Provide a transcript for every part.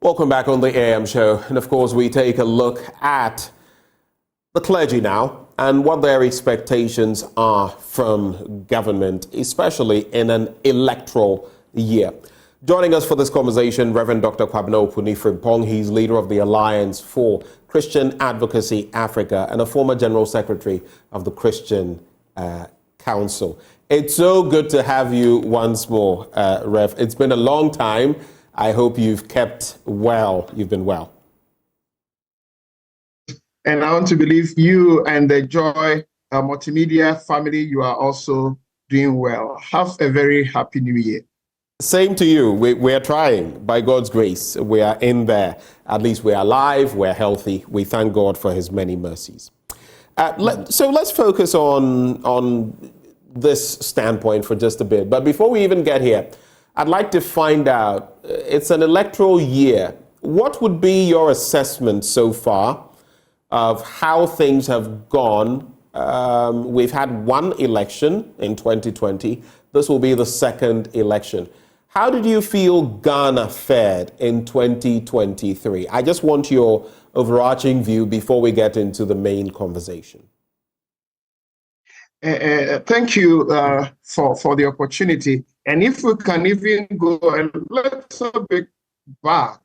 Welcome back on the AM show. And of course, we take a look at the clergy now and what their expectations are from government, especially in an electoral year. Joining us for this conversation, Reverend Dr. Kwabena Opunifrimpong. He's leader of the Alliance for Christian Advocacy Africa and a former General Secretary of the Christian Council. It's so good to have you once more, Rev. It's been a long time. I hope you've kept well. You've been well. And I want to believe you and the Joy Multimedia family, you are also doing well. Have a very happy new year. Same to you. We are trying, by God's grace. We are in there. At least we are alive, we're healthy. We thank God for his many mercies. So let's focus on this standpoint for just a bit. But before we even get here, I'd like to find out, it's an electoral year. What would be your assessment so far of how things have gone? We've had one election in 2020. This will be the second election. How did you feel Ghana fared in 2023? I just want your overarching view before we get into the main conversation. Thank you for the opportunity. And if we can even go a little bit back,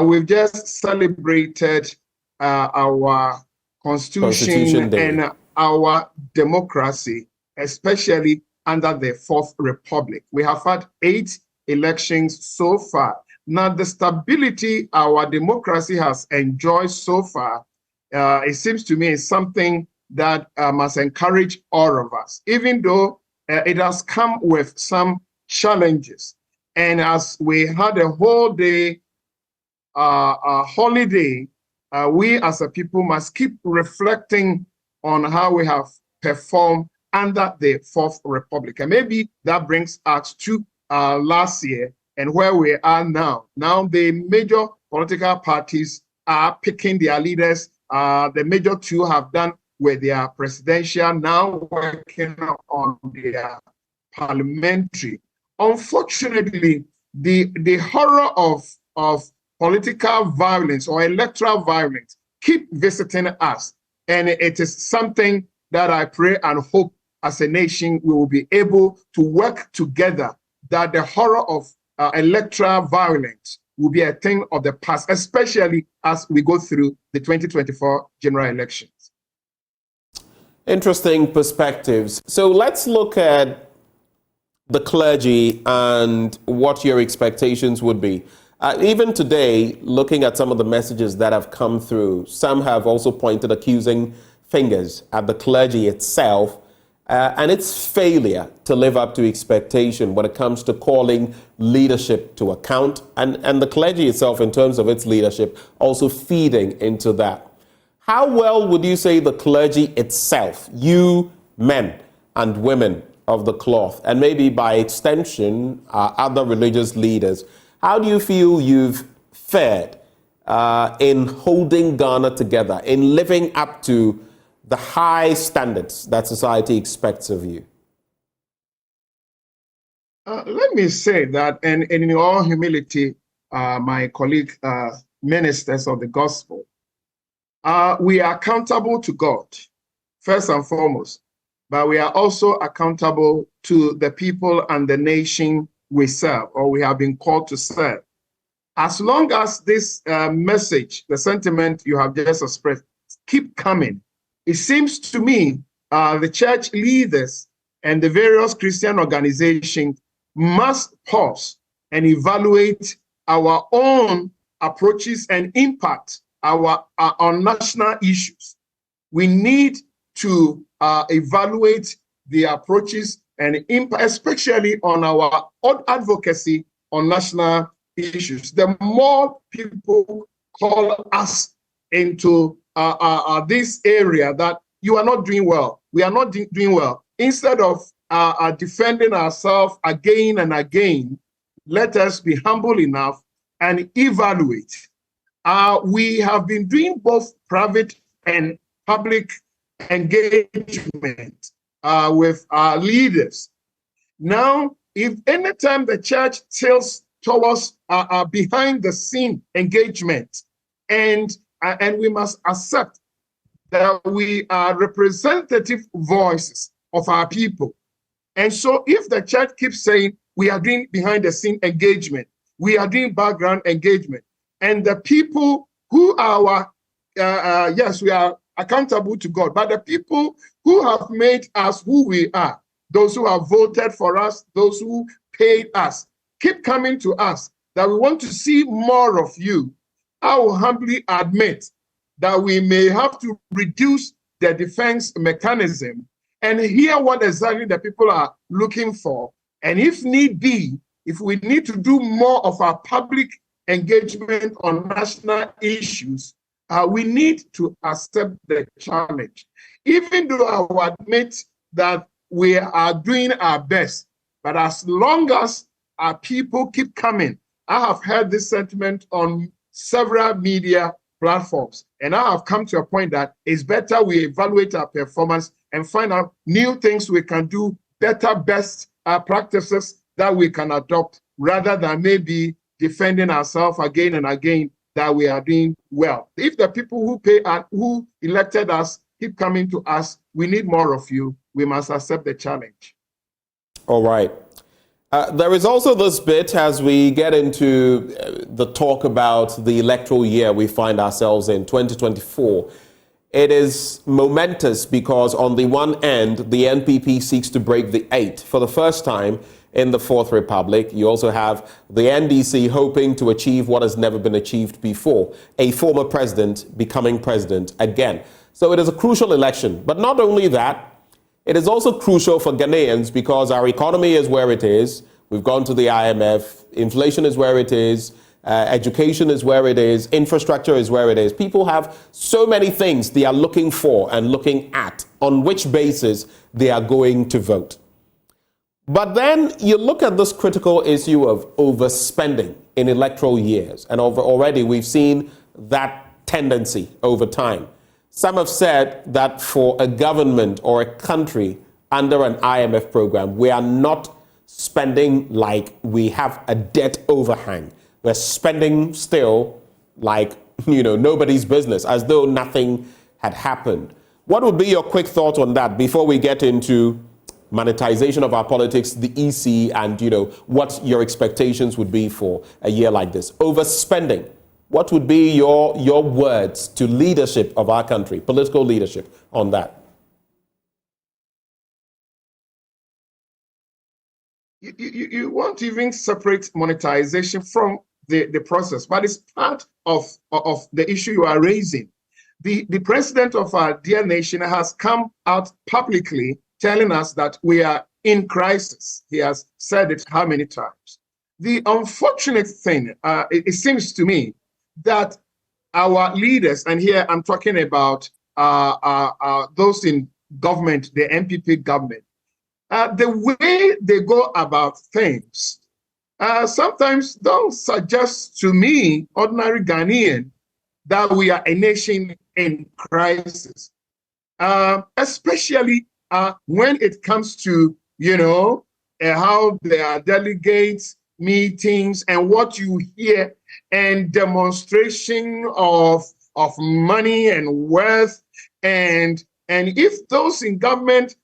we've just celebrated our Constitution and our democracy, especially under the Fourth Republic. We have had 8 elections so far. Now, the stability our democracy has enjoyed so far, it seems to me, is something that must encourage all of us, even though it has come with some challenges. And as we had a whole day holiday, we as a people must keep reflecting on how we have performed under the Fourth Republic. And maybe that brings us to last year and where we are now. Now the major political parties are picking their leaders. The major 2 have done with their presidential, now working on their parliamentary. Unfortunately, the horror of political violence or electoral violence keep visiting us. And it is something that I pray and hope as a nation we will be able to work together, that the horror of electoral violence will be a thing of the past, especially as we go through the 2024 general elections. Interesting perspectives. So let's look at the clergy and what your expectations would be. Even today, looking at some of the messages that have come through, some have also pointed accusing fingers at the clergy itself and its failure to live up to expectation when it comes to calling leadership to account, and the clergy itself, in terms of its leadership, also feeding into that. How well would you say the clergy itself, you men and women of the cloth, and maybe by extension, other religious leaders, how do you feel you've fared in holding Ghana together, in living up to the high standards that society expects of you? Let me say that, and in all humility, my colleague ministers of the gospel, we are accountable to God, first and foremost, but we are also accountable to the people and the nation we serve, or we have been called to serve. As long as this message, the sentiment you have just expressed, keep coming, it seems to me the church leaders and the various Christian organizations must pause and evaluate our own approaches and impact on national issues. We need to evaluate the approaches and impact, especially on our own advocacy on national issues. The more people call us into this area that you are not doing well, we are not doing well, instead of defending ourselves again and again, let us be humble enough and evaluate. We have been doing both private and public engagement with our leaders. Now, if anytime the church tilts towards behind the scene engagement. And we must accept that we are representative voices of our people. And so if the church keeps saying we are doing behind the scene engagement, we are doing background engagement, and the people who are yes, we are accountable to God, but the people who have made us who we are, those who have voted for us, those who paid us, keep coming to us that we want to see more of you, I will humbly admit that we may have to reduce the defense mechanism and hear what exactly the people are looking for. And if need be, if we need to do more of our public engagement on national issues, we need to accept the challenge. Even though I will admit that we are doing our best, but as long as our people keep coming, I have heard this sentiment on several media platforms, and I have come to a point that it's better we evaluate our performance and find out new things we can do, better, best practices that we can adopt, rather than maybe defending ourselves again and again that we are doing well. If the people who pay and who elected us keep coming to us, we need more of you, we must accept the challenge. All right. There is also this bit as we get into the talk about the electoral year we find ourselves in, 2024. It is momentous because on the one end, the NPP seeks to break the 8 for the first time in the Fourth Republic. You also have the NDC hoping to achieve what has never been achieved before, a former president becoming president again. So it is a crucial election. But not only that, it is also crucial for Ghanaians because our economy is where it is. We've gone to the IMF. Inflation is where it is. Education is where it is. Infrastructure is where it is. People have so many things they are looking for and looking at on which basis they are going to vote. But then you look at this critical issue of overspending in electoral years. And already we've seen that tendency over time. Some have said that for a government or a country under an IMF program, we are not spending like we have a debt overhang. We're spending still like, nobody's business, as though nothing had happened. What would be your quick thought on that before we get into monetization of our politics, the EC, and, what your expectations would be for a year like this? Overspending. What would be your words to leadership of our country, political leadership, on that? You won't even separate monetization from the process, but it's part of the issue you are raising. The president of our dear nation has come out publicly telling us that we are in crisis. He has said it how many times? The unfortunate thing, it seems to me, that our leaders, and here I'm talking about those in government, the NPP government, the way they go about things sometimes don't suggest to me, ordinary Ghanaian, that we are a nation in crisis, especially when it comes to, how there are delegates, meetings, and what you hear, and demonstration of money and wealth, and if those in government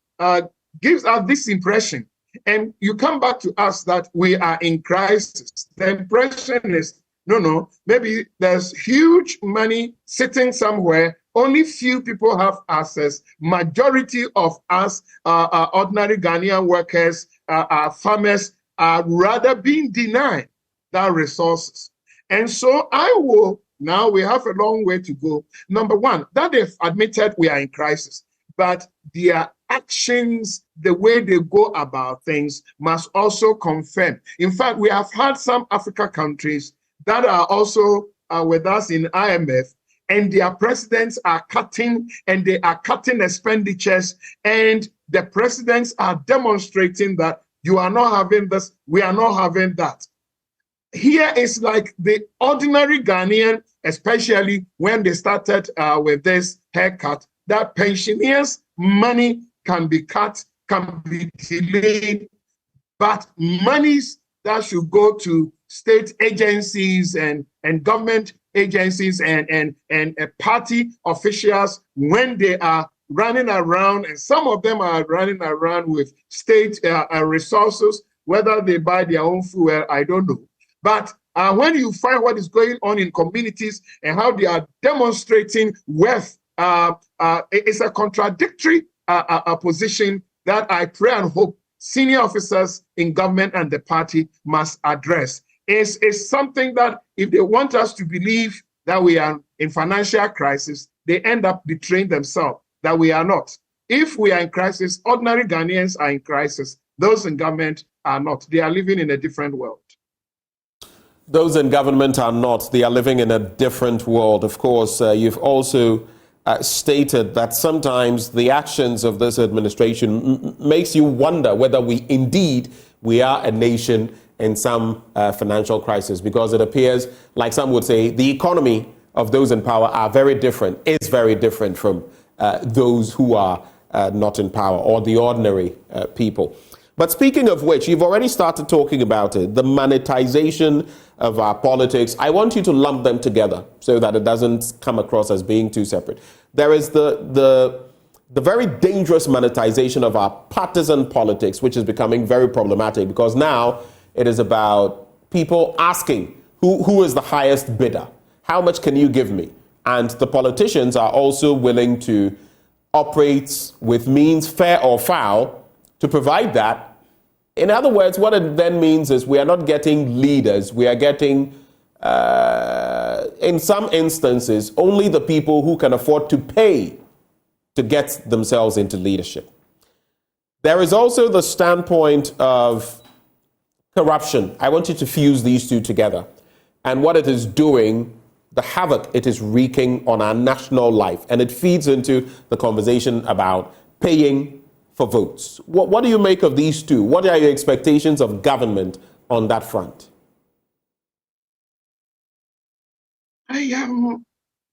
gives us this impression, and you come back to us that we are in crisis, the impression is no, maybe there's huge money sitting somewhere, only few people have access, majority of us ordinary Ghanaian workers, farmers, are rather being denied that resources. And so now we have a long way to go. Number one, that they've admitted we are in crisis, but their actions, the way they go about things, must also confirm. In fact, we have had some Africa countries that are also with us in IMF, and their presidents are cutting, and they are cutting expenditures, and the presidents are demonstrating that you are not having this, we are not having that. Here is like the ordinary Ghanaian, especially when they started with this haircut, that pensioners' money can be cut, can be delayed, but monies that should go to state agencies and government agencies and party officials when they are running around, and some of them are running around with state resources, whether they buy their own fuel, I don't know. But when you find what is going on in communities and how they are demonstrating wealth, it's a contradictory position that I pray and hope senior officers in government and the party must address. It's something that if they want us to believe that we are in financial crisis, they end up betraying themselves, that we are not. If we are in crisis, ordinary Ghanaians are in crisis. Those in government are not. They are living in a different world. Those in government are not. They are living in a different world. Of course, you've also stated that sometimes the actions of this administration makes you wonder whether we are a nation in some financial crisis, because it appears like some would say the economy of those in power is very different from those who are not in power, or the ordinary people. But speaking of which, you've already started talking about it, the monetization of our politics. I want you to lump them together so that it doesn't come across as being too separate. There is the very dangerous monetization of our partisan politics, which is becoming very problematic, because now it is about people asking who is the highest bidder? How much can you give me? And the politicians are also willing to operate with means, fair or foul, to provide that. In other words, what it then means is we are not getting leaders. We are getting, in some instances, only the people who can afford to pay to get themselves into leadership. There is also the standpoint of corruption. I want you to fuse these two together. And what it is doing, the havoc it is wreaking on our national life. And it feeds into the conversation about paying for votes. What do you make of these two? What are your expectations of government on that front? I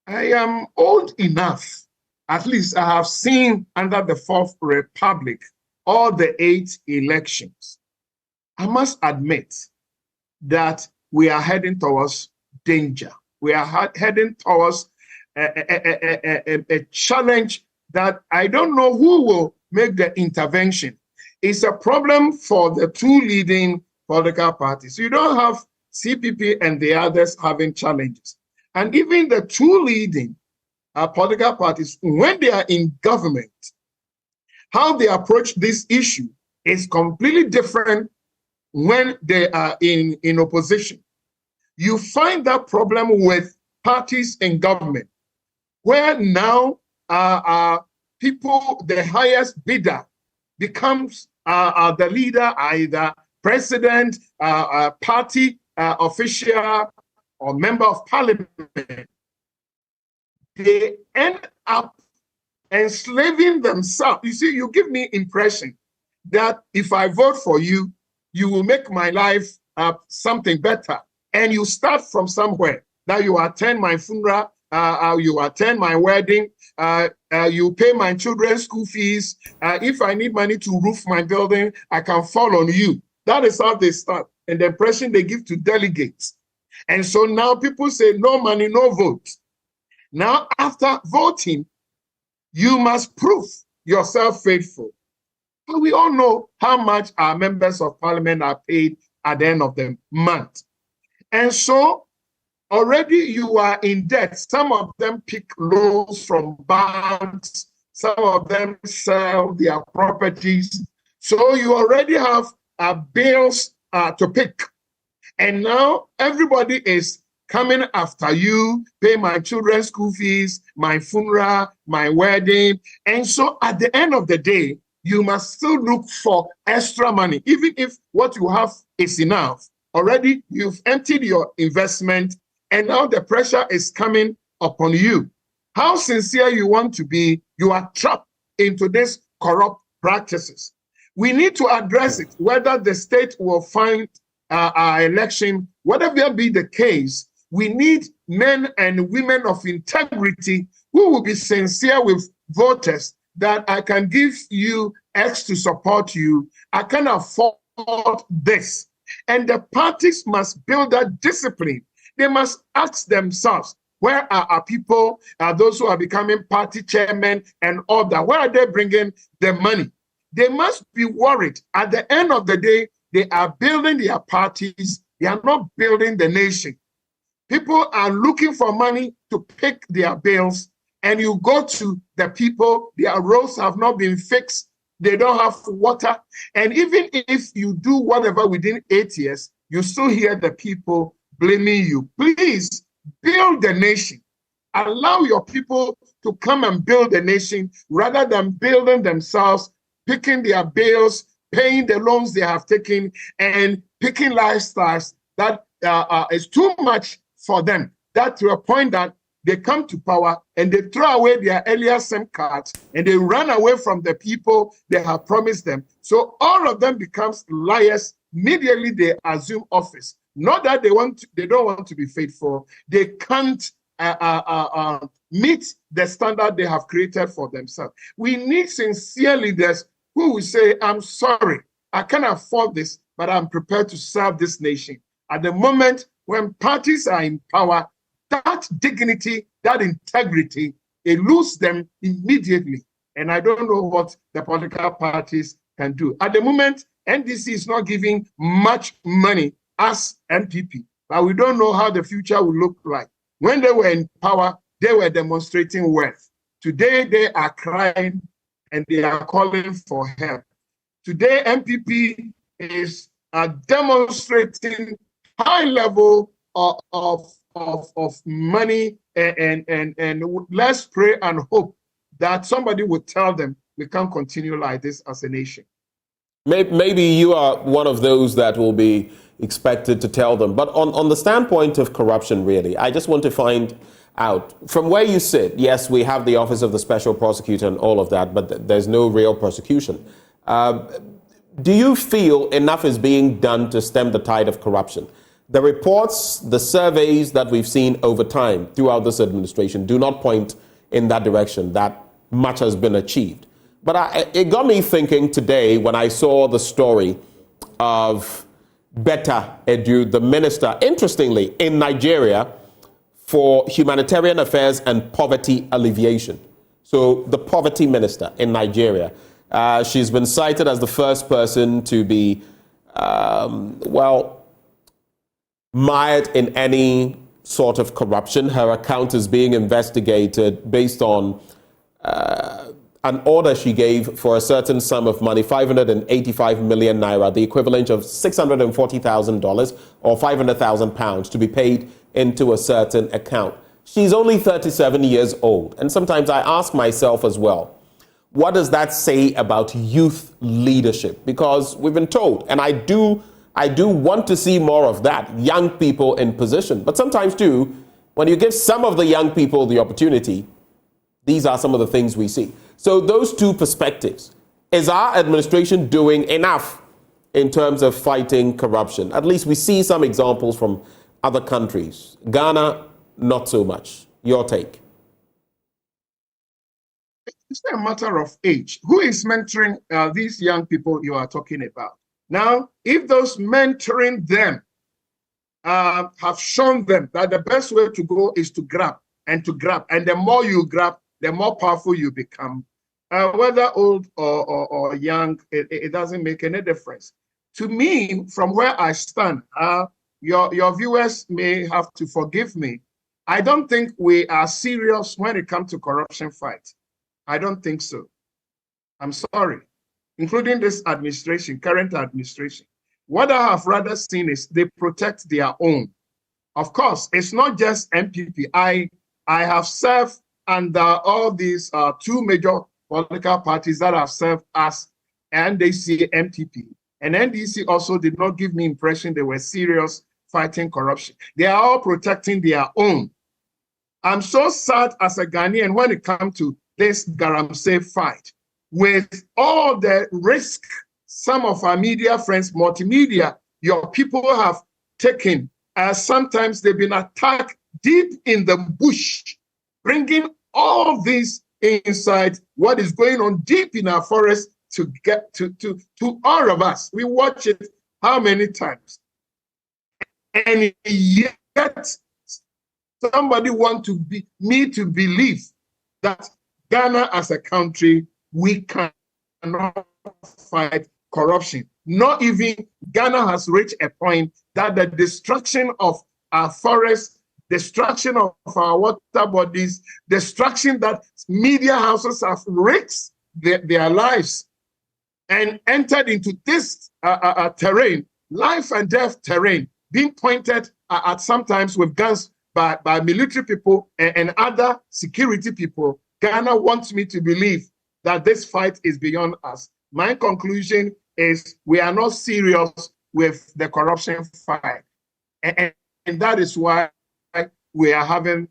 am old enough. At least I have seen under the Fourth Republic all the 8 elections. I must admit that we are heading towards danger. We are heading towards a challenge that I don't know who will make the intervention. It's a problem for the 2 leading political parties. You don't have CPP and the others having challenges. And even the 2 leading political parties, when they are in government, how they approach this issue is completely different when they are in opposition. You find that problem with parties in government, where now people, the highest bidder becomes the leader, either president, party official, or member of parliament. They end up enslaving themselves. You see, you give me impression that if I vote for you, you will make my life something better. And you start from somewhere. Now you attend my funeral, you attend my wedding, you pay my children's school fees. If I need money to roof my building, I can fall on you. That is how they start. And the impression they give to delegates. And so now people say, no money, no vote. Now, after voting, you must prove yourself faithful. But we all know how much our members of parliament are paid at the end of the month. And so already you are in debt. Some of them pick loans from banks. Some of them sell their properties. So you already have bills to pick. And now everybody is coming after you, pay my children's school fees, my funeral, my wedding. And so at the end of the day, you must still look for extra money. Even if what you have is enough, already you've emptied your investment and now the pressure is coming upon you. How sincere you want to be, you are trapped into these corrupt practices. We need to address it, whether the state will find our election, whatever be the case. We need men and women of integrity who will be sincere with voters, that I can give you X to support you. I can afford this. And the parties must build that discipline. They must ask themselves, where are our people, those who are becoming party chairmen and all that? Where are they bringing the money? They must be worried. At the end of the day, they are building their parties. They are not building the nation. People are looking for money to pick their bills, and you go to the people, their roads have not been fixed. They don't have water. And even if you do whatever within 8 years, you still hear the people blaming you. Please build the nation. Allow your people to come and build the nation rather than building themselves, picking their bills, paying the loans they have taken, and picking lifestyles that is too much for them. That to a point that they come to power and they throw away their earlier SIM cards and they run away from the people they have promised them. So all of them becomes liars. Immediately they assume office. Not that they don't want to be faithful. They can't meet the standard they have created for themselves. We need sincere leaders who will say, I'm sorry, I can't afford this, but I'm prepared to serve this nation. At the moment when parties are in power, that dignity, that integrity, they lose them immediately. And I don't know what the political parties can do. At the moment, NDC is not giving much money as NPP, but we don't know how the future will look like. When they were in power, they were demonstrating wealth. Today, they are crying and they are calling for help. Today, NPP is demonstrating high level of money, and let's pray and hope that somebody will tell them we can't continue like this as a nation. Maybe you are one of those that will be expected to tell them. But on the standpoint of corruption, really, I just want to find out from where you sit. Yes, we have the Office of the Special Prosecutor and all of that, but there's no real prosecution. Do you feel enough is being done to stem the tide of corruption? The reports, the surveys that we've seen over time throughout this administration do not point in that direction, that much has been achieved. But it got me thinking today when I saw the story of Betta Edu, the minister, interestingly, in Nigeria for humanitarian affairs and poverty alleviation. So the poverty minister in Nigeria. She's been cited as the first person to be, mired in any sort of corruption. Her account is being investigated based on an order she gave for a certain sum of money, 585 million naira, the equivalent of $640,000 or 500,000 pounds, to be paid into a certain account. She's only 37 years old. And sometimes I ask myself as well, what does that say about youth leadership? Because we've been told, and I do want to see more of that, young people in position. But sometimes too, when you give some of the young people the opportunity, these are some of the things we see. So those two perspectives. Is our administration doing enough in terms of fighting corruption? At least we see some examples from other countries. Ghana, not so much. Your take? It's a matter of age. Who is mentoring these young people you are talking about? Now, if those mentoring them have shown them that the best way to go is to grab, and the more you grab, the more powerful you become. Whether old or young, it doesn't make any difference. To me, from where I stand, your viewers may have to forgive me. I don't think we are serious when it comes to corruption fight. I don't think so. I'm sorry. Including this administration, current administration. What I have rather seen is they protect their own. Of course, it's not just NPP. I have served under all these two major political parties that have served as NDC, MTP. And NDC also did not give me impression they were serious fighting corruption. They are all protecting their own. I'm so sad as a Ghanaian when it comes to this Garamsey fight. With all the risk some of our media friends, multimedia, your people have taken, sometimes they've been attacked deep in the bush, bringing all this inside what is going on deep in our forest to get to all of us. We watch it how many times? And yet, somebody want me to believe that Ghana as a country, we cannot fight corruption. Not even Ghana has reached a point that the destruction of our forests, destruction of our water bodies, destruction that media houses have risked their lives and entered into this terrain, life and death terrain, being pointed at sometimes with guns by military people and other security people. Ghana wants me to believe that this fight is beyond us. My conclusion is we are not serious with the corruption fight. And that is why we are having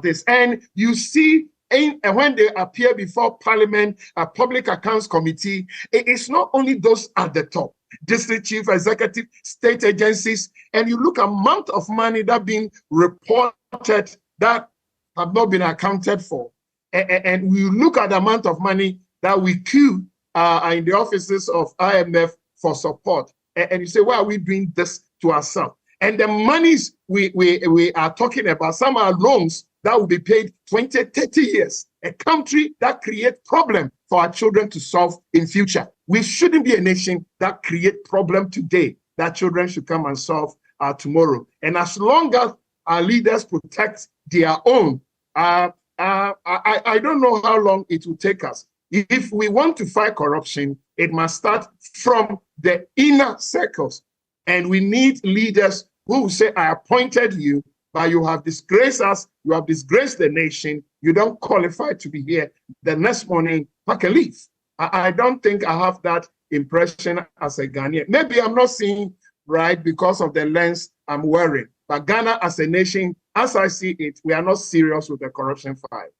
this. And you see, when they appear before Parliament, a Public Accounts Committee, it is not only those at the top, district chief, executive, state agencies, and you look at amount of money that being reported that have not been accounted for. And we look at the amount of money that we queue in the offices of IMF for support. And you say, why are we doing this to ourselves? And the monies we are talking about, some are loans that will be paid 20, 30 years. A country that creates problem for our children to solve in future. We shouldn't be a nation that create problem today that children should come and solve tomorrow. And as long as our leaders protect their own, I don't know how long it will take us. If we want to fight corruption, it must start from the inner circles. And we need leaders who will say, I appointed you, but you have disgraced us, you have disgraced the nation, you don't qualify to be here. The next morning, pack a leave. I don't think I have that impression as a Ghanaian. Maybe I'm not seeing right because of the lens I'm wearing. But Ghana as a nation, as I see it, we are not serious with the corruption fight.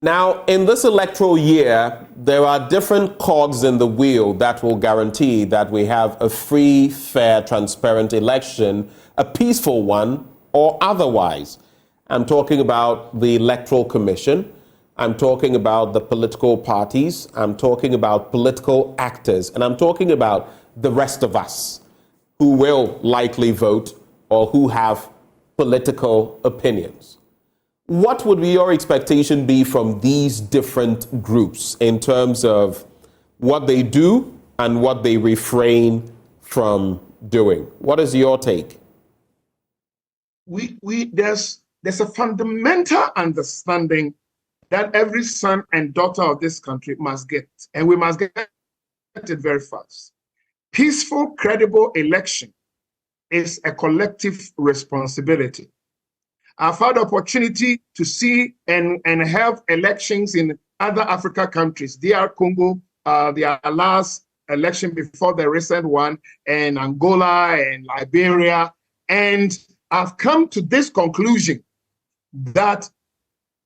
Now, in this electoral year, there are different cogs in the wheel that will guarantee that we have a free, fair, transparent election, a peaceful one or otherwise. I'm talking about the Electoral Commission. I'm talking about the political parties. I'm talking about political actors. And I'm talking about the rest of us who will likely vote or who have political opinions. What would your expectation be from these different groups in terms of what they do and what they refrain from doing? What is your take? There's a fundamental understanding that every son and daughter of this country must get, and we must get it very fast. Peaceful, credible election is a collective responsibility. I've had the opportunity to see and have elections in other Africa countries, DR Congo, their last election before the recent one, and Angola and Liberia. And I've come to this conclusion that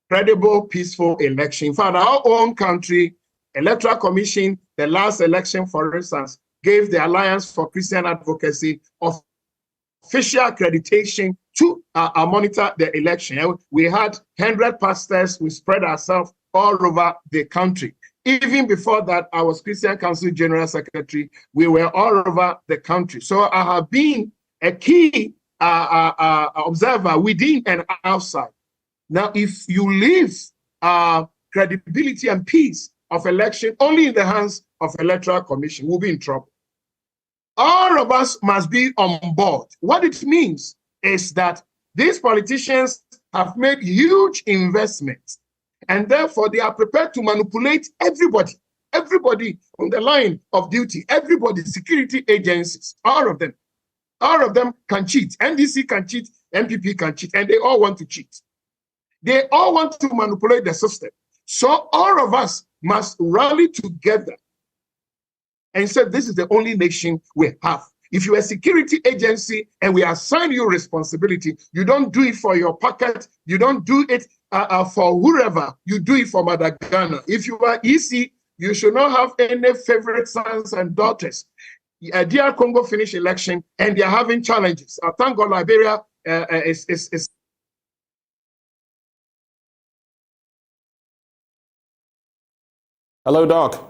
credible, peaceful election. In fact, our own country, Electoral Commission, the last election, for instance, gave the Alliance for Christian Advocacy official accreditation to monitor the election. We had 100 pastors. We spread ourselves all over the country. Even before that, I was Christian Council General Secretary. We were all over the country. So I have been a key observer within and outside. Now, if you leave credibility and peace of election only in the hands of Electoral Commission, we'll be in trouble. All of us must be on board. What it means is that these politicians have made huge investments, and therefore they are prepared to manipulate everybody on the line of duty, everybody, security agencies, all of them can cheat. NDC can cheat, MPP can cheat, and they all want to cheat. They all want to manipulate the system. So all of us must rally together and say, this is the only nation we have. If you're a security agency and we assign you responsibility, you don't do it for your pocket, you don't do it for whoever, you do it for Mother Ghana. If you are EC, you should not have any favorite sons and daughters. DR Congo finished election and they are having challenges. Thank God Liberia is Hello, Doc.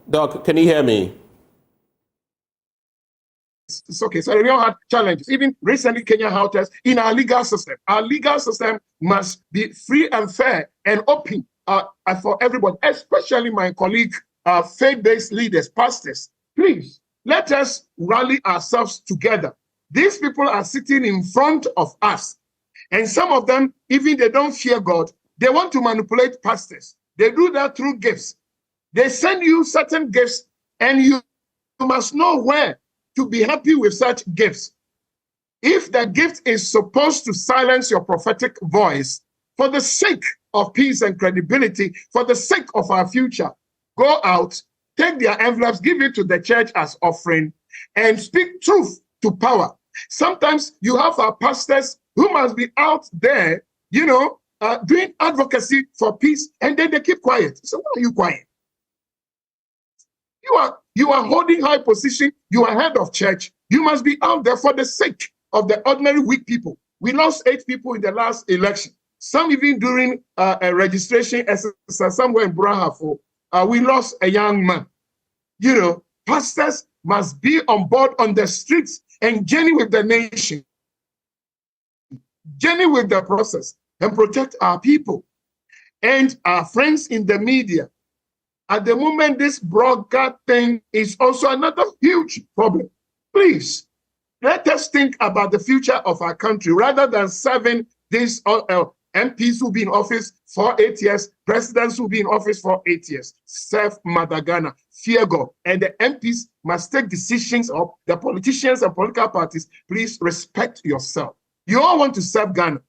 Doc, can you hear me? It's okay. So we don't have challenges. Even recently, Kenya helped us in our legal system. Our legal system must be free and fair and open for everybody, especially my colleague, faith-based leaders, pastors. Please, let us rally ourselves together. These people are sitting in front of us. And some of them, even they don't fear God, they want to manipulate pastors. They do that through gifts. They send you certain gifts, and you must know where to be happy with such gifts. If the gift is supposed to silence your prophetic voice for the sake of peace and credibility, for the sake of our future, go out, take their envelopes, give it to the church as offering, and speak truth to power. Sometimes you have our pastors who must be out there, doing advocacy for peace, and then they keep quiet. So why are you quiet? You are holding high position. You are head of church. You must be out there for the sake of the ordinary weak people. We lost 8 people in the last election. Some even during a registration exercise somewhere in Brahafo, we lost a young man. Pastors must be on board on the streets and journey with the nation, journey with the process, and protect our people. And our friends in the media, at the moment, this broadcast thing is also another huge problem. Please, let us think about the future of our country rather than serving these MPs who be in office for 8 years, presidents who be in office for 8 years. Serve Mother Ghana, fear God. And the MPs must take decisions of the politicians and political parties. Please respect yourself. You all want to serve Ghana.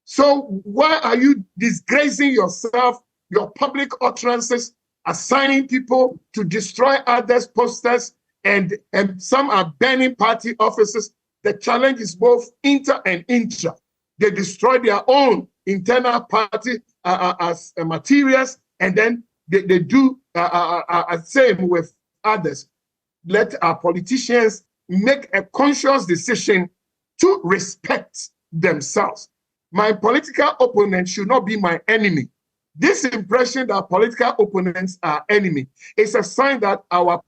So why are you disgracing yourself, your public utterances, assigning people to destroy others' posters, and some are burning party offices? The challenge is both inter and intra. They destroy their own internal party as materials, and then they do the same with others. Let our politicians make a conscious decision to respect themselves. My political opponent should not be my enemy. This impression that political opponents are enemy is a sign that our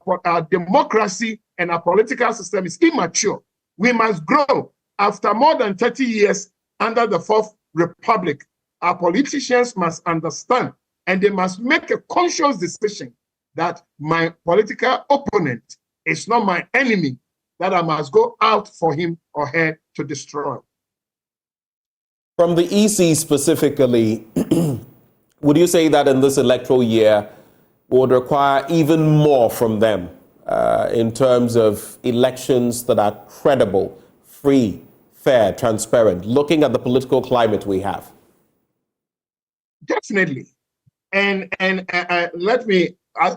democracy and our political system is immature. We must grow. After more than 30 years under the Fourth Republic, our politicians must understand, and they must make a conscious decision that my political opponent is not my enemy, that I must go out for him or her to destroy. From the EC specifically, would you say that in this electoral year would require even more from them in terms of elections that are credible, free, fair, transparent, looking at the political climate we have? Definitely. And let me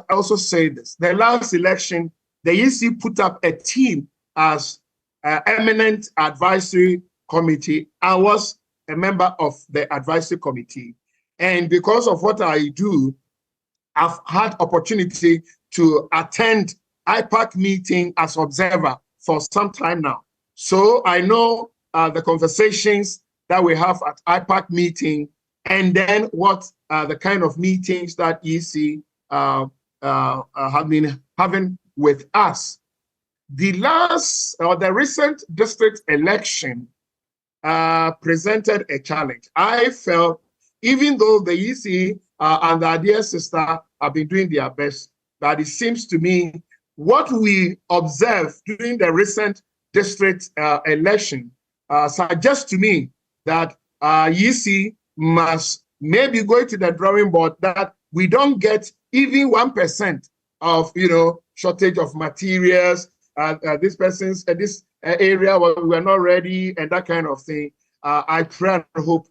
also say this. The last election, the EC put up a team as eminent advisory committee. I was a member of the advisory committee. And because of what I do, I've had opportunity to attend IPAC meeting as observer for some time now. So I know the conversations that we have at IPAC meeting, and then what the kind of meetings that EC have been having with us. The recent district election presented a challenge. I felt, even though the EC and the dear sister have been doing their best, but it seems to me what we observed during the recent district election suggests to me that EC must maybe go to the drawing board, that we don't get even 1% of shortage of materials. This person's this area where we are not ready, and that kind of thing. I pray and hope,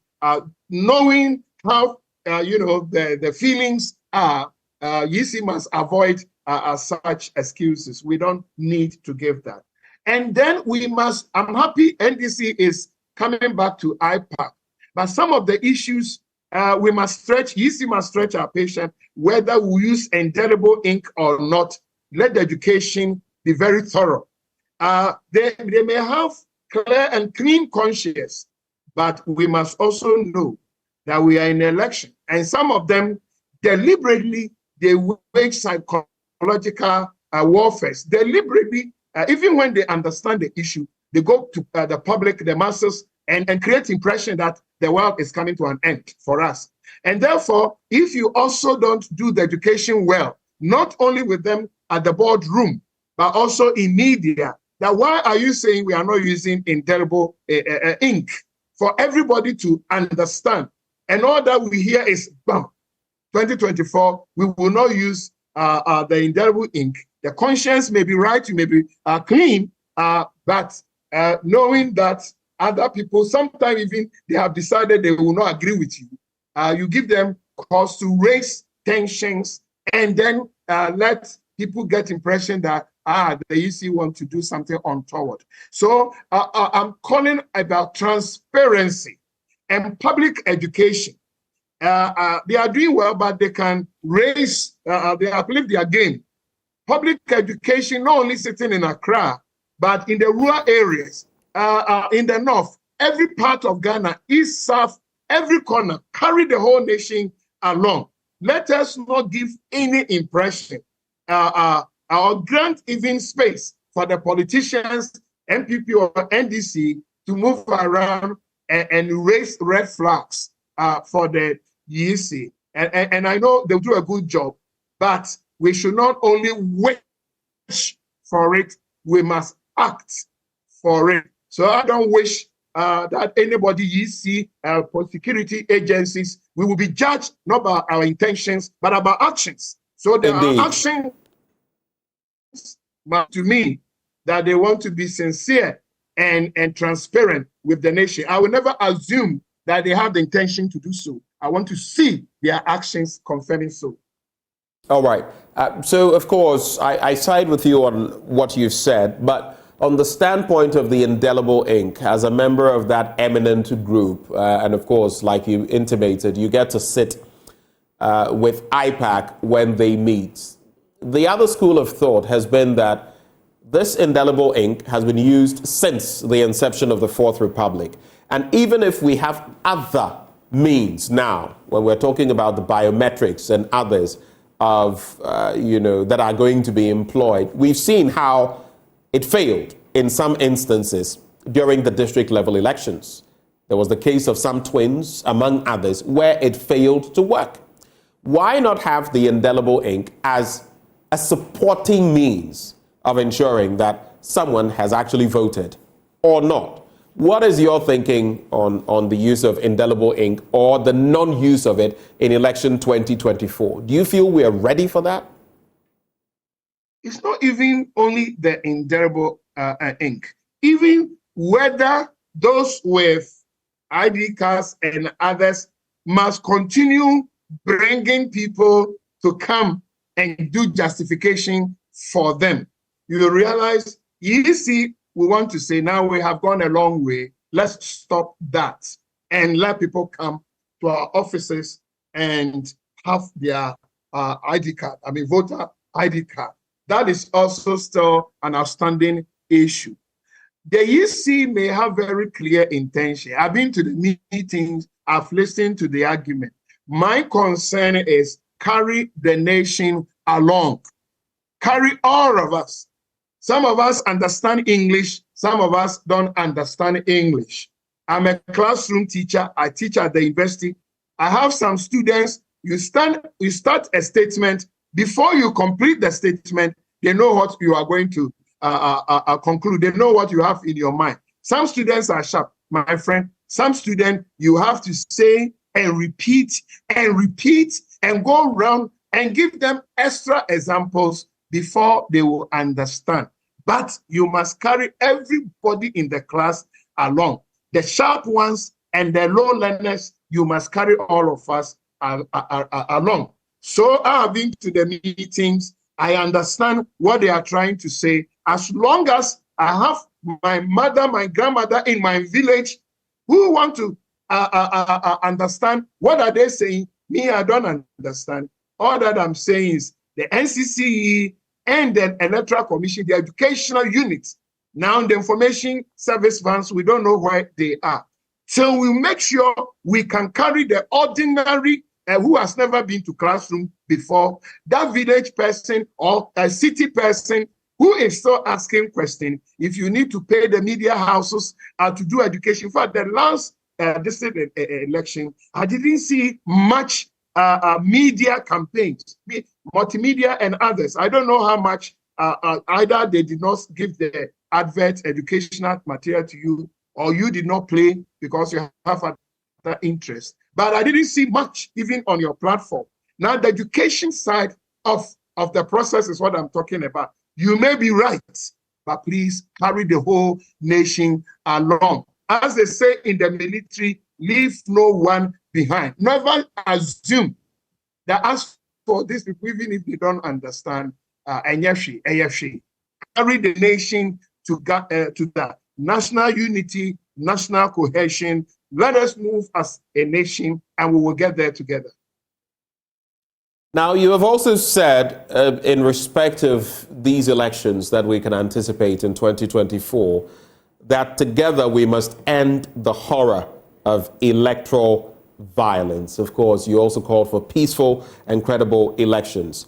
knowing how the feelings are, EC must avoid such excuses. We don't need to give that. And then we must. I'm happy NDC is coming back to IPAC, but some of the issues we must stretch. EC must stretch our patience, whether we use indelible ink or not. Let the education be very thorough. They may have clear and clean conscience, but we must also know that we are in an election, and some of them deliberately they wage ideological warfare. Deliberately, even when they understand the issue, they go to the public, the masses, and create impression that the world is coming to an end for us. And therefore, if you also don't do the education well, not only with them at the boardroom, but also in media, that why are you saying we are not using indelible ink for everybody to understand? And all that we hear is, bam, 2024, we will not use the indelible ink. The conscience may be right, you may be clean, but knowing that other people, sometimes even they have decided they will not agree with you, you give them cause to raise tensions and then let people get impression that the EC want to do something untoward. So I'm calling about transparency and public education. They are doing well, but they can raise, they uplift their game. Public education, not only sitting in Accra, but in the rural areas, in the north, every part of Ghana, east, south, every corner, carry the whole nation along. Let us not give any impression or grant even space for the politicians, MPP or NDC, to move around and raise red flags for the EC. And I know they'll do a good job, but we should not only wish for it, we must act for it. So I don't wish that anybody EC, for security agencies, we will be judged not by our intentions, but about actions. So there are actions to me that they want to be sincere and transparent with the nation. I will never assume that they have the intention to do so. I want to see their actions confirming so. All right. So, of course, I side with you on what you've said, but on the standpoint of the indelible ink, as a member of that eminent group, and of course, like you intimated, you get to sit with IPAC when they meet. The other school of thought has been that this indelible ink has been used since the inception of the Fourth Republic. And even if we have other means now, when we're talking about the biometrics and others of, that are going to be employed, we've seen how it failed in some instances during the district level elections. There was the case of some twins, among others, where it failed to work. Why not have the indelible ink as a supporting means of ensuring that someone has actually voted or not? What is your thinking on the use of indelible ink or the non-use of it in election 2024? Do you feel we are ready for that? It's not even only the indelible ink. Even whether those with ID cards and others must continue bringing people to come and do justification for them. You realize, you see, we want to say now we have gone a long way. Let's stop that and let people come to our offices and have their ID card, voter ID card. That is also still an outstanding issue. The EC may have very clear intention. I've been to the meetings, I've listened to the argument. My concern is carry the nation along. Carry all of us. Some of us understand English, some of us don't understand English. I'm a classroom teacher, I teach at the university. I have some students, you start a statement, before you complete the statement, they know what you are going to conclude. They know what you have in your mind. Some students are sharp, my friend. Some students, you have to say and repeat and go around and give them extra examples before they will understand. But you must carry everybody in the class along. The sharp ones and the low learners, you must carry all of us along. So I have been to the meetings. I understand what they are trying to say. As long as I have my mother, my grandmother in my village who want to understand what are they saying, me, I don't understand. All that I'm saying is the NCCE and the Electoral Commission, the educational units, now the information service funds, we don't know where they are. So we make sure we can carry the ordinary who has never been to classroom before, that village person or a city person who is still asking questions, if you need to pay the media houses to do education. In fact, the last election, I didn't see much media campaigns, multimedia and others. I don't know how much either they did not give the advert educational material to you, or you did not play because you have other interest. But I didn't see much even on your platform. Now, the education side of the process is what I'm talking about. You may be right, but please carry the whole nation along. As they say in the military, leave no one behind. Never assume that as for these people, even if they don't understand, carry the nation to that national unity, national cohesion. Let us move as a nation, and we will get there together. Now, you have also said, in respect of these elections that we can anticipate in 2024, that together we must end the horror of electoral violence. Of course, you also called for peaceful and credible elections.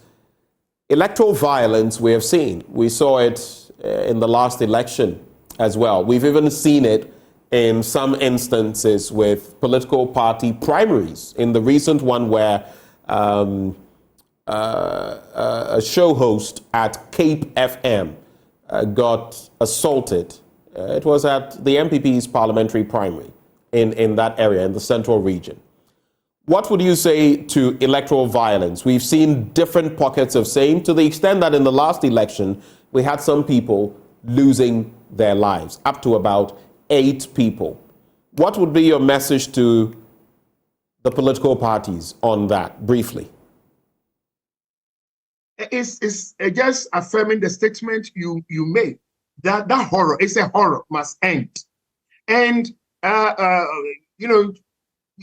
Electoral violence we have seen. We saw it in the last election as well. We've even seen it in some instances with political party primaries. In the recent one where a show host at Cape FM got assaulted. It was at the MPP's parliamentary primary in that area, in the central region. What would you say to electoral violence? We've seen different pockets of same, to the extent that in the last election, we had some people losing their lives, up to about 8 people. What would be your message to the political parties on that, briefly? It's just affirming the statement you made, that horror is a horror, must end. And,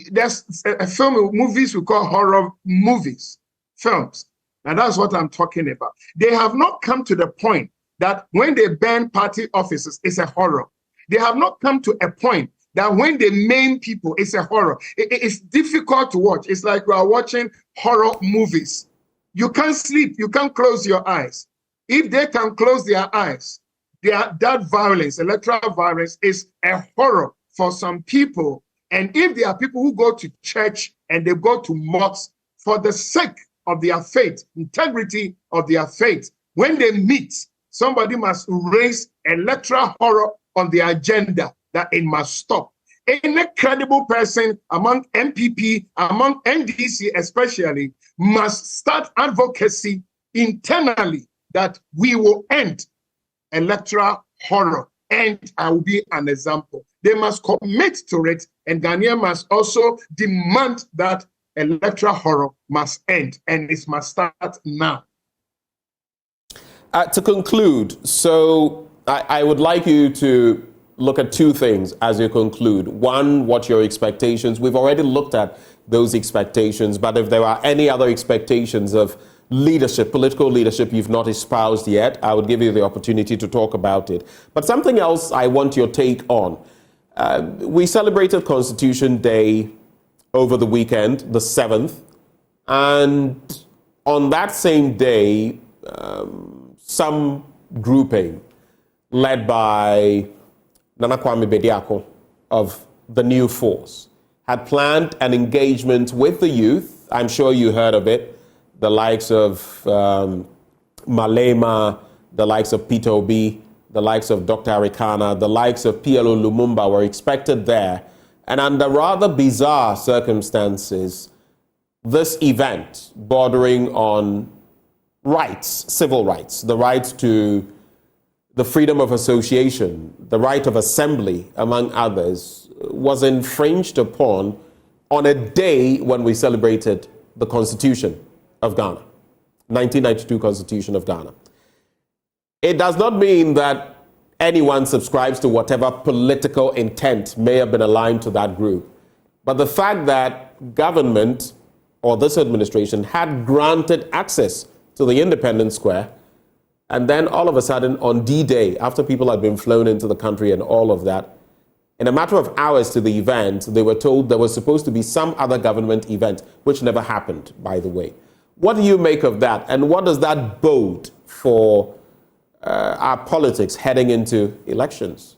there's a film, movies we call horror movies, films. And that's what I'm talking about. They have not come to the point that when they burn party offices, it's a horror. They have not come to a point that when they maim people, it's a horror. It's difficult to watch. It's like we are watching horror movies. You can't sleep. You can't close your eyes. If they can close their eyes, that violence, electoral violence, is a horror for some people. And if there are people who go to church and they go to mosques for the sake of their faith, integrity of their faith, when they meet, somebody must raise electoral horror on the agenda that it must stop. Any credible person among MPP, among NDC especially, must start advocacy internally that we will end electoral horror. And I will be an example. They must commit to it, and Ghanaians must also demand that electoral horror must end, and it must start now. To conclude, so I would like you to look at 2 things as you conclude. One, what your expectations. We've already looked at those expectations, but if there are any other expectations of leadership, political leadership you've not espoused yet, I would give you the opportunity to talk about it. But something else I want your take on. We celebrated Constitution Day over the weekend, the 7th, and on that same day, some grouping led by Nana Kwame Bediako of the New Force had planned an engagement with the youth. I'm sure you heard of it. The likes of Malema, the likes of Peter Obi, the likes of Dr. Arikana, the likes of PLO Lumumba were expected there. And under rather bizarre circumstances, this event bordering on rights, civil rights, the right to the freedom of association, the right of assembly, among others, was infringed upon on a day when we celebrated the Constitution of Ghana, 1992 Constitution of Ghana. It does not mean that anyone subscribes to whatever political intent may have been aligned to that group. But the fact that government or this administration had granted access to the Independence Square, and then all of a sudden on D-Day, after people had been flown into the country and all of that, In a matter of hours to the event, they were told there was supposed to be some other government event, which never happened, by the way. What do you make of that? And what does that bode for our politics heading into elections?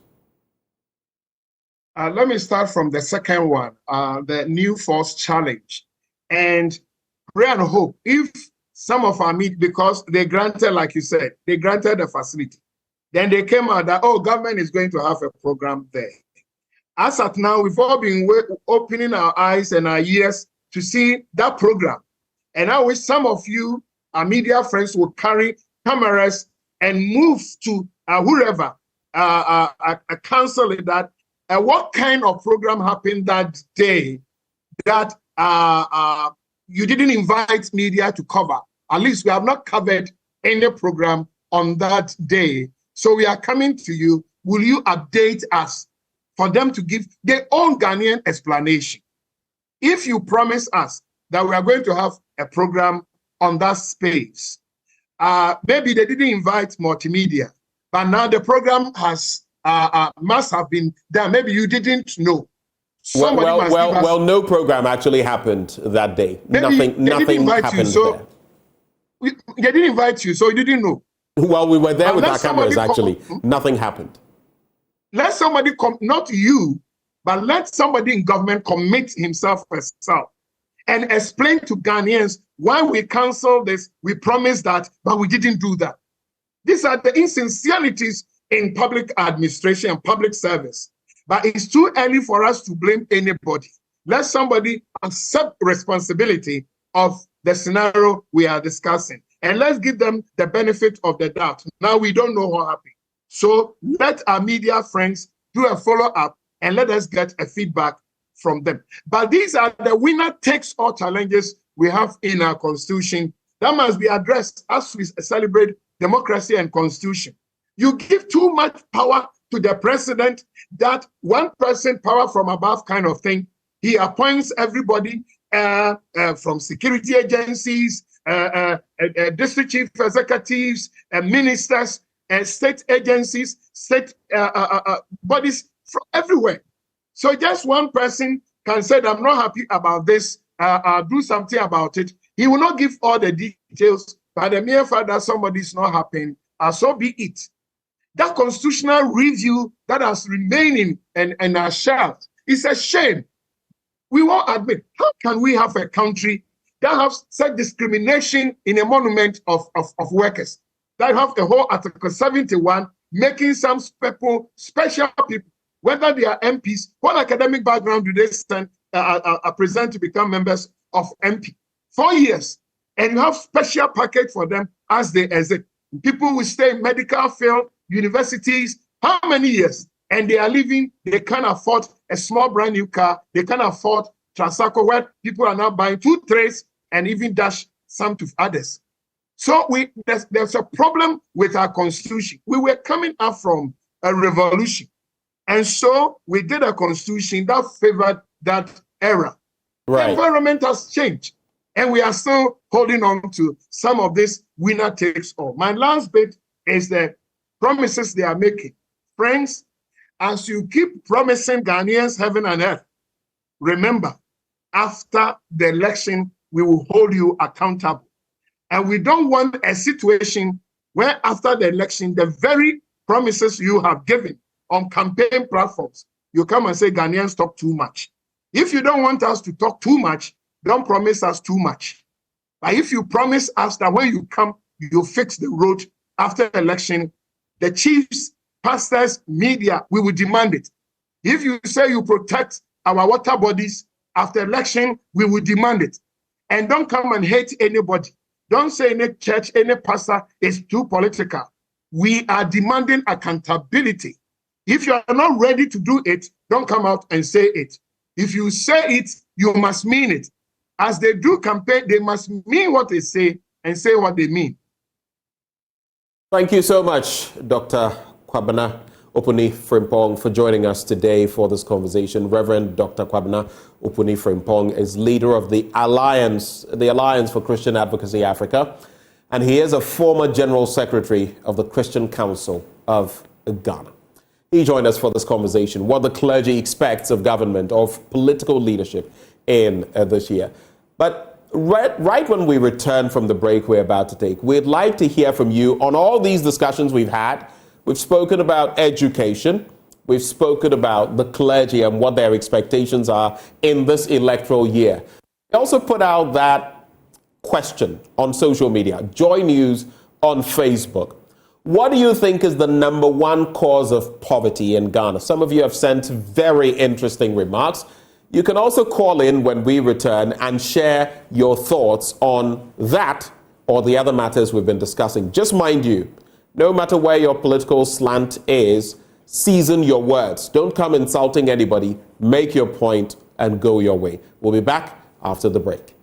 Let me start from the second one, the new force challenge. And pray and hope, if some of our meet, because they granted, like you said, they granted the facility. Then they came out that, oh, government is going to have a program there. As at now, we've all been opening our eyes and our ears to see that program. And I wish some of you, our media friends, will carry cameras and move to whoever council that what kind of program happened that day that you didn't invite media to cover. At least we have not covered any program on that day. So we are coming to you. Will you update us for them to give their own Ghanaian explanation? If you promise us that we are going to have a program on that space, maybe they didn't invite multimedia, but now the program has must have been done. Maybe you didn't know. Well, no program actually happened that day. Nothing happened there. They didn't invite you, so you didn't know. Well, we were there with our cameras, actually. Nothing happened. Let somebody not you, but let somebody in government commit himself herself and explain to Ghanaians why we canceled this. We promised that, but we didn't do that. These are the insincerities in public administration and public service. But it's too early for us to blame anybody. Let somebody accept responsibility of the scenario we are discussing. And let's give them the benefit of the doubt. Now we don't know what happened. So let our media friends do a follow-up and let us get a feedback from them. But these are the winner-takes-all challenges we have in our constitution that must be addressed as we celebrate democracy and constitution. You give too much power to the president, that one person power from above kind of thing. He appoints everybody from security agencies, district chief executives, ministers, state agencies, state bodies from everywhere. So just one person can say, I'm not happy about this, do something about it. He will not give all the details, but the mere fact that somebody is not happy, so be it. That constitutional review that has remained in our shelves is a shame. We won't admit, how can we have a country that has such discrimination in a monument of workers, that have the whole Article 71, making some people, special people, whether they are MPs, what academic background do they present to become members of MP? 4 years, and you have special package for them as they exit. People will stay in medical field, universities, how many years? And they are living, they can't afford a small brand new car, they can't afford Transaco, where people are now buying 2 trays and even dash some to others. So there's a problem with our constitution. We were coming up from a revolution. And so we did a constitution that favored that era. Right. The environment has changed. And we are still holding on to some of this winner takes all. My last bit is the promises they are making. Friends, as you keep promising Ghanaians heaven and earth, remember, after the election, we will hold you accountable. And we don't want a situation where after the election, the very promises you have given on campaign platforms, you come and say Ghanaians talk too much. If you don't want us to talk too much, don't promise us too much. But if you promise us that when you come, you fix the road after election, the chiefs, pastors, media, we will demand it. If you say you protect our water bodies after election, we will demand it. And don't come and hate anybody. Don't say any church, any pastor is too political. We are demanding accountability. If you are not ready to do it, don't come out and say it. If you say it, you must mean it. As they do campaign, they must mean what they say and say what they mean. Thank you so much, Dr. Kwabena Opuni-Frimpong, for joining us today for this conversation. Reverend Dr. Kwabena Opuni-Frimpong is leader of the Alliance for Christian Advocacy Africa, and he is a former General Secretary of the Christian Council of Ghana. He joined us for this conversation, what the clergy expects of government, of political leadership in this year. But right when we return from the break we're about to take, we'd like to hear from you on all these discussions we've had. We've spoken about education. We've spoken about the clergy and what their expectations are in this electoral year. We also put out that question on social media, Joy News on Facebook. What do you think is the number one cause of poverty in Ghana? Some of you have sent very interesting remarks. You can also call in when we return and share your thoughts on that or the other matters we've been discussing. Just mind you, no matter where your political slant is, season your words. Don't come insulting anybody. Make your point and go your way. We'll be back after the break.